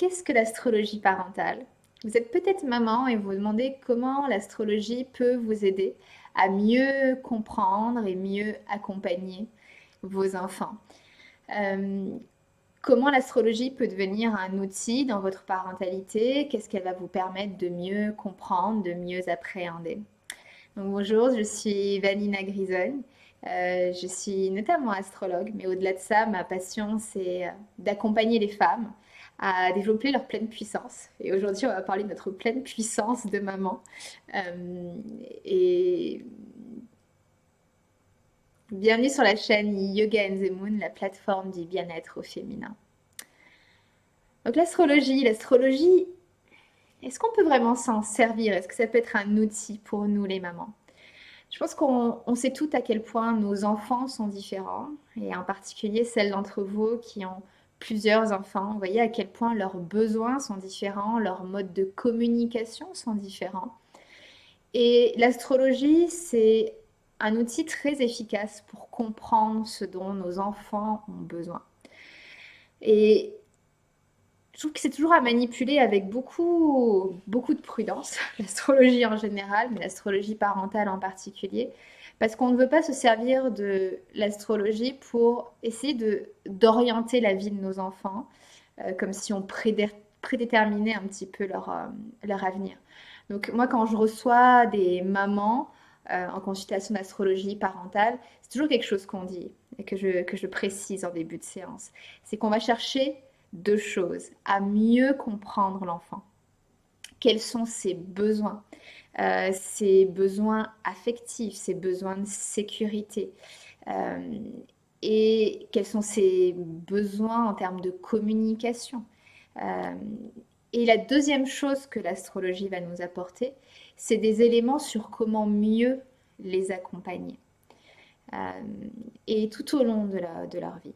qu'est-ce que l'astrologie parentale? Vous êtes peut-être maman et vous vous demandez comment l'astrologie peut vous aider à mieux comprendre et mieux accompagner vos enfants. Euh, Comment l'astrologie peut devenir un outil dans votre parentalité? Qu'est-ce qu'elle va vous permettre de mieux comprendre, de mieux appréhender? Donc, bonjour, je suis Vanina Grisogne. Je suis notamment astrologue, mais au-delà de ça, ma passion, c'est d'accompagner les femmes à développer leur pleine puissance. Et aujourd'hui, on va parler de notre pleine puissance de maman. Euh, et bienvenue sur la chaîne Yoga and the Moon, la plateforme du bien-être au féminin. Donc l'astrologie, est-ce qu'on peut vraiment s'en servir? Est-ce que ça peut être un outil pour nous les mamans? Je pense qu'on sait toutes à quel point nos enfants sont différents, et en particulier celles d'entre vous qui ont plusieurs enfants. Vous voyez à quel point leurs besoins sont différents, leurs modes de communication sont différents. Et l'astrologie, c'est un outil très efficace pour comprendre ce dont nos enfants ont besoin. Et je trouve que c'est toujours à manipuler avec beaucoup, beaucoup de prudence, l'astrologie en général, mais l'astrologie parentale en particulier, parce qu'on ne veut pas se servir de l'astrologie pour essayer d'orienter la vie de nos enfants, comme si on prédéterminait un petit peu leur avenir. Donc moi, quand je reçois des mamans en consultation d'astrologie parentale, c'est toujours quelque chose qu'on dit et que je précise en début de séance. C'est qu'on va chercher deux choses, à mieux comprendre l'enfant. Quels sont ses besoins affectifs, ses besoins de sécurité, euh, et quels sont ses besoins en termes de communication. Euh, et la deuxième chose que l'astrologie va nous apporter, c'est des éléments sur comment mieux les accompagner, euh, et tout au long de leur vie.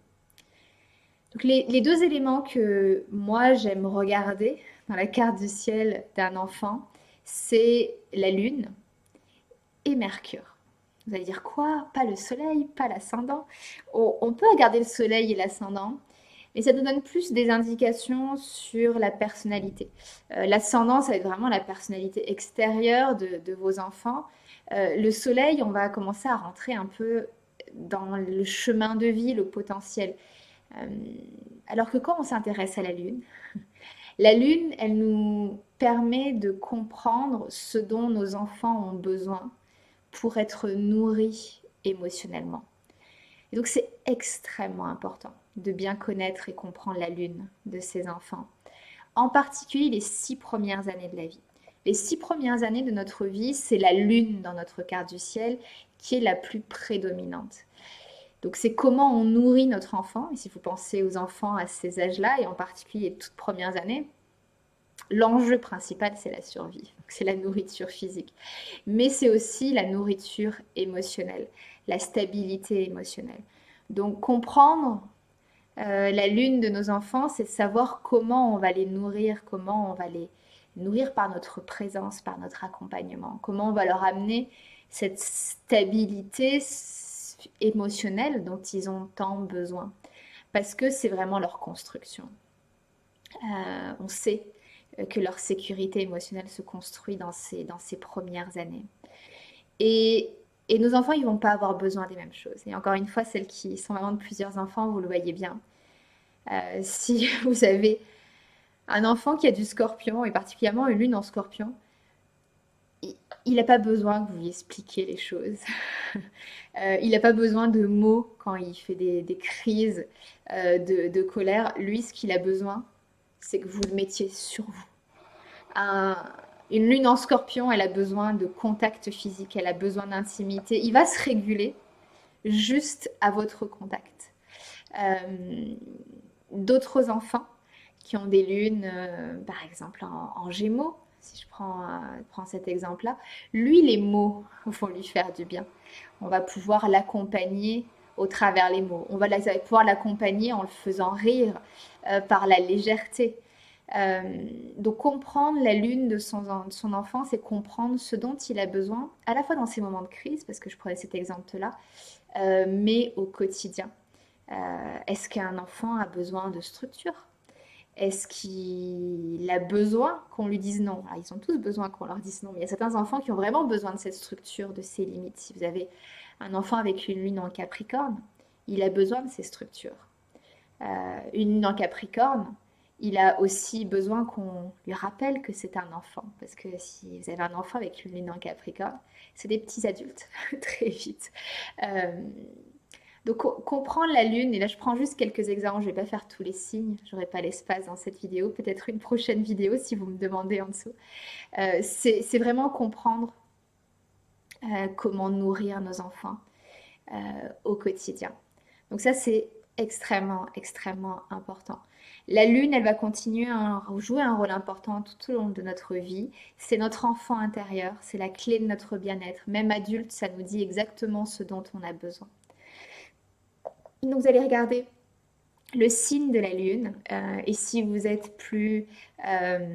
Donc les deux éléments que moi j'aime regarder dans la carte du ciel d'un enfant, c'est la Lune et Mercure. Vous allez dire quoi? Pas le Soleil, pas l'ascendant. On peut regarder le Soleil et l'ascendant, mais ça nous donne plus des indications sur la personnalité. L'ascendant, ça va être vraiment la personnalité extérieure de vos enfants. Le Soleil, on va commencer à rentrer un peu dans le chemin de vie, le potentiel. Euh, alors que quand on s'intéresse à la Lune, elle nous permet de comprendre ce dont nos enfants ont besoin pour être nourris émotionnellement. Et donc c'est extrêmement important de bien connaître et comprendre la Lune de ses enfants, en particulier les 6 premières années de la vie. Les 6 premières années de notre vie, c'est la Lune dans notre carte du ciel qui est la plus prédominante. Donc c'est comment on nourrit notre enfant. Et si vous pensez aux enfants à ces âges-là, et en particulier les toutes premières années, l'enjeu principal, c'est la survie. C'est la nourriture physique. Mais c'est aussi la nourriture émotionnelle, la stabilité émotionnelle. Donc comprendre la lune de nos enfants, c'est savoir comment on va les nourrir, comment on va les nourrir par notre présence, par notre accompagnement, comment on va leur amener cette stabilité émotionnelle dont ils ont tant besoin. Parce que c'est vraiment leur construction. On sait que leur sécurité émotionnelle se construit dans ces premières années. Et, et nos enfants, ils vont pas avoir besoin des mêmes choses. Et encore une fois, celles qui sont mamans de plusieurs enfants, vous le voyez bien. Si vous avez un enfant qui a du scorpion, et particulièrement une lune en scorpion, il n'a pas besoin que vous lui expliquiez les choses. Il n'a pas besoin de mots quand il fait des crises de colère. Lui, ce qu'il a besoin, c'est que vous le mettiez sur vous. Un- une lune en scorpion, elle a besoin de contact physique, elle a besoin d'intimité. Il va se réguler juste à votre contact. Euh, D'autres enfants qui ont des lunes, par exemple en gémeaux, si je prends cet exemple-là, lui, les mots vont lui faire du bien. On va pouvoir l'accompagner au travers les mots. On va pouvoir l'accompagner en le faisant rire, par la légèreté. Euh, donc comprendre la lune de son enfant, c'est comprendre ce dont il a besoin, à la fois dans ces moments de crise, parce que je prenais cet exemple-là, mais au quotidien. Est-ce qu'un enfant a besoin de structure? Est-ce qu'il a besoin qu'on lui dise non? Ah, ils ont tous besoin qu'on leur dise non, mais il y a certains enfants qui ont vraiment besoin de cette structure, de ces limites. Si vous avez un enfant avec une lune en Capricorne, il a besoin de ces structures. Une lune en Capricorne, il a aussi besoin qu'on lui rappelle que c'est un enfant. Parce que si vous avez un enfant avec une lune en Capricorne, c'est des petits adultes, très vite. Euh, donc comprendre la lune, et là je prends juste quelques exemples, je ne vais pas faire tous les signes, j'aurai pas l'espace dans cette vidéo, peut-être une prochaine vidéo si vous me demandez en dessous. C'est vraiment comprendre comment nourrir nos enfants au quotidien. Donc ça, c'est extrêmement, extrêmement important. La lune, elle va continuer à jouer un rôle important tout au long de notre vie. C'est notre enfant intérieur, c'est la clé de notre bien-être. Même adulte, ça nous dit exactement ce dont on a besoin. Donc vous allez regarder le signe de la lune et si vous êtes plus à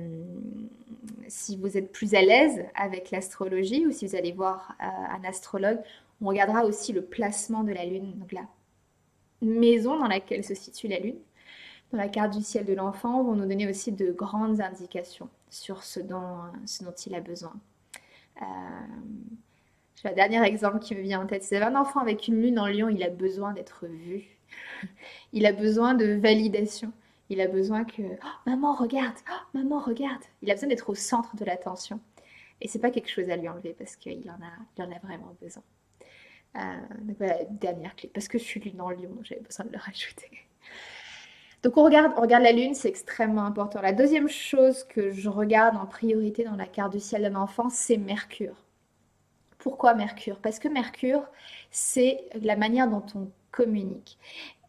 l'aise avec l'astrologie ou si vous allez voir un astrologue, on regardera aussi le placement de la lune, donc la maison dans laquelle se situe la lune. Dans la carte du ciel de l'enfant, vont nous donner aussi de grandes indications sur ce dont il a besoin. Euh, J'ai un dernier exemple qui me vient en tête. Si vous avez un enfant avec une lune en lion, il a besoin d'être vu. Il a besoin de validation. Il a besoin que oh, maman regarde, oh, maman regarde. Il a besoin d'être au centre de l'attention. Et c'est pas quelque chose à lui enlever parce qu'il en a vraiment besoin. Donc voilà, dernière clé. Parce que je suis lune en lion, j'avais besoin de le rajouter. Donc on regarde la lune, c'est extrêmement important. La deuxième chose que je regarde en priorité dans la carte du ciel d'un enfant, c'est Mercure. Pourquoi Mercure? Parce que Mercure, c'est la manière dont on communique.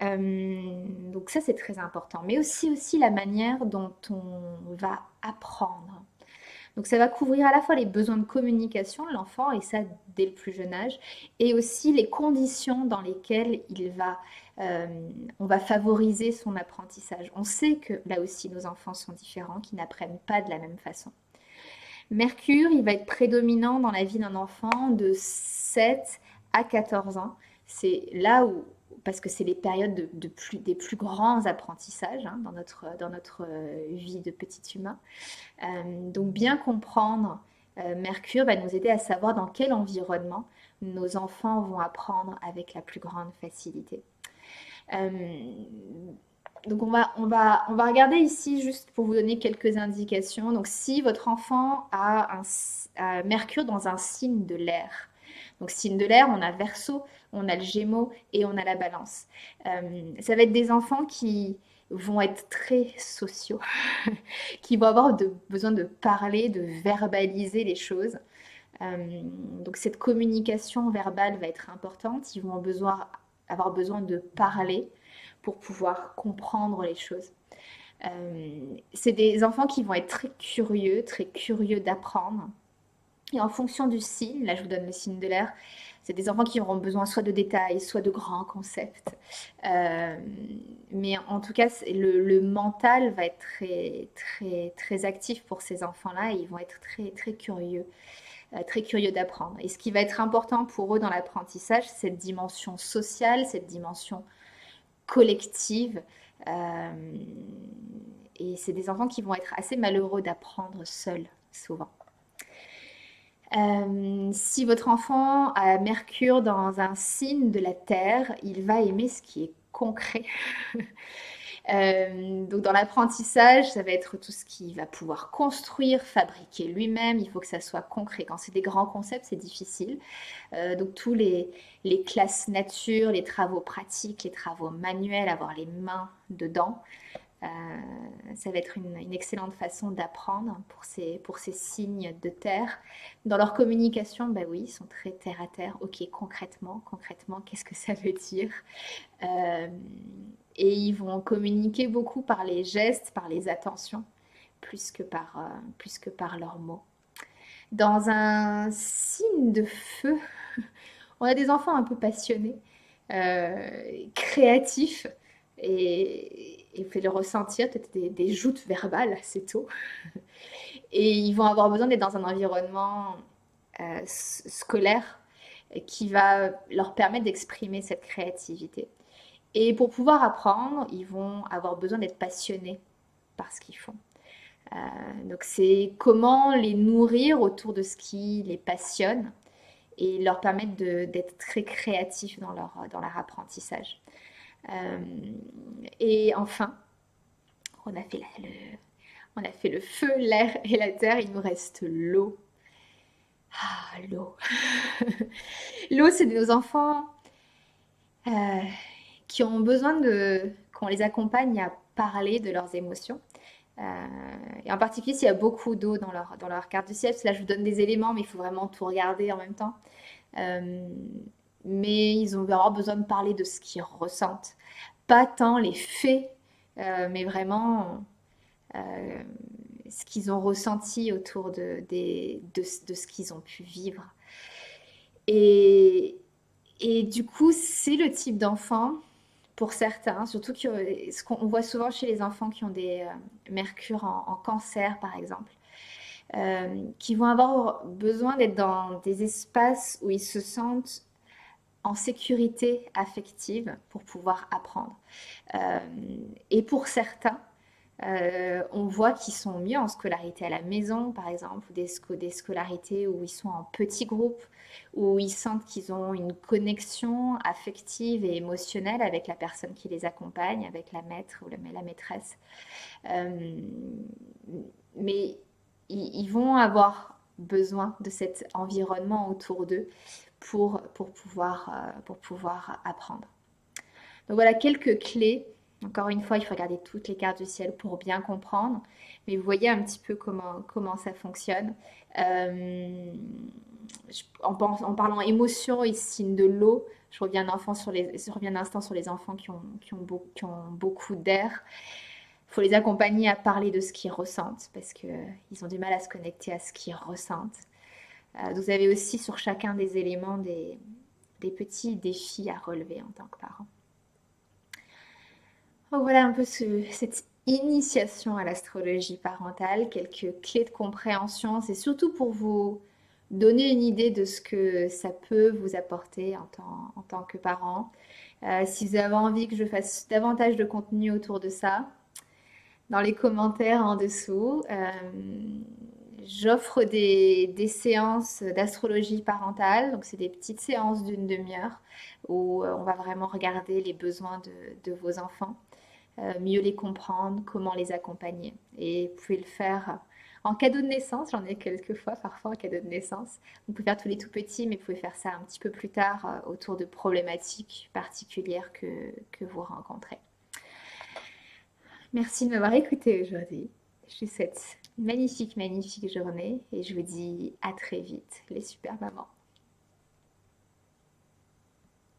Donc ça, c'est très important. Mais aussi la manière dont on va apprendre. Donc ça va couvrir à la fois les besoins de communication de l'enfant, et ça dès le plus jeune âge, et aussi les conditions dans lesquelles on va favoriser son apprentissage. On sait que là aussi nos enfants sont différents, qu'ils n'apprennent pas de la même façon. Mercure, il va être prédominant dans la vie d'un enfant de 7 à 14 ans. C'est là où, parce que c'est les périodes des plus grands apprentissages hein, dans notre vie de petit humain. Donc bien comprendre Mercure va nous aider à savoir dans quel environnement nos enfants vont apprendre avec la plus grande facilité. Donc on va regarder ici juste pour vous donner quelques indications. Donc si votre enfant a Mercure dans un signe de l'air, donc signe de l'air, on a Verseau, on a le Gémeaux et on a la Balance. Ça va être des enfants qui vont être très sociaux, qui vont avoir besoin de parler, de verbaliser les choses. Donc cette communication verbale va être importante. Ils vont avoir besoin de parler pour pouvoir comprendre les choses. C'est des enfants qui vont être très curieux d'apprendre. Et en fonction du signe, là je vous donne le signe de l'air, c'est des enfants qui auront besoin soit de détails, soit de grands concepts. Mais en tout cas, le mental va être très, très, très actif pour ces enfants-là et ils vont être très curieux d'apprendre. Et ce qui va être important pour eux dans l'apprentissage, c'est cette dimension sociale, cette dimension collective. Et c'est des enfants qui vont être assez malheureux d'apprendre seuls, souvent. Si votre enfant a Mercure dans un signe de la Terre, il va aimer ce qui est concret. Donc dans l'apprentissage, ça va être tout ce qu'il va pouvoir construire, fabriquer lui-même. Il faut que ça soit concret. Quand c'est des grands concepts, c'est difficile. Donc tous les classes nature, les travaux pratiques, les travaux manuels, avoir les mains dedans, ça va être une excellente façon d'apprendre pour ces signes de terre. Dans leur communication, bah oui, ils sont très terre à terre. Ok, concrètement, qu'est-ce que ça veut dire? Euh, et ils vont communiquer beaucoup par les gestes, par les attentions, plus que par leurs mots. Dans un signe de feu, on a des enfants un peu passionnés, créatifs, et vous pouvez le ressentir, peut-être des joutes verbales assez tôt. Et ils vont avoir besoin d'être dans un environnement scolaire qui va leur permettre d'exprimer cette créativité. Et pour pouvoir apprendre, ils vont avoir besoin d'être passionnés par ce qu'ils font. Donc c'est comment les nourrir autour de ce qui les passionne et leur permettre d'être très créatifs dans leur apprentissage. Euh, et enfin, on a fait on a fait le feu, l'air et la terre, il nous reste l'eau. Ah, l'eau. L'eau, c'est de nos enfants euh, qui ont besoin qu'on les accompagne à parler de leurs émotions. Euh, et en particulier s'il y a beaucoup d'eau dans leur carte du ciel, parce que là je vous donne des éléments, mais il faut vraiment tout regarder en même temps. Euh, mais ils vont avoir besoin de parler de ce qu'ils ressentent. Pas tant les faits, mais vraiment euh, ce qu'ils ont ressenti autour de ce qu'ils ont pu vivre. Et, et du coup, c'est le type d'enfant, pour certains, surtout ce qu'on voit souvent chez les enfants qui ont des mercure en cancer, par exemple, qui vont avoir besoin d'être dans des espaces où ils se sentent en sécurité affective pour pouvoir apprendre. Euh, et pour certains, on voit qu'ils sont mieux en scolarité à la maison, par exemple, ou des scolarités où ils sont en petits groupes, où ils sentent qu'ils ont une connexion affective et émotionnelle avec la personne qui les accompagne, avec la maître ou la maîtresse. Euh, mais ils vont avoir besoin de cet environnement autour d'eux pour pouvoir apprendre. Donc voilà quelques clés. Encore une fois, il faut regarder toutes les cartes du ciel pour bien comprendre. Mais vous voyez un petit peu comment ça fonctionne. Euh, en parlant émotion et signe de l'eau, je reviens un instant sur les enfants qui ont beaucoup d'air. Il faut les accompagner à parler de ce qu'ils ressentent parce qu'ils ont du mal à se connecter à ce qu'ils ressentent. Vous avez aussi sur chacun des éléments des petits défis à relever en tant que parent. Donc voilà un peu cette initiation à l'astrologie parentale, quelques clés de compréhension. C'est surtout pour vous donner une idée de ce que ça peut vous apporter en tant que parent. Si vous avez envie que je fasse davantage de contenu autour de ça, dans les commentaires en dessous, j'offre des séances d'astrologie parentale. Donc c'est des petites séances d'une demi-heure où on va vraiment regarder les besoins de vos enfants, mieux les comprendre, comment les accompagner. Et vous pouvez le faire en cadeau de naissance, j'en ai quelques fois, parfois en cadeau de naissance. Vous pouvez faire tous les tout petits, mais vous pouvez faire ça un petit peu plus tard autour de problématiques particulières que vous rencontrez. Merci de m'avoir écouté aujourd'hui. Je vous souhaite une magnifique, magnifique journée et je vous dis à très vite, les super mamans.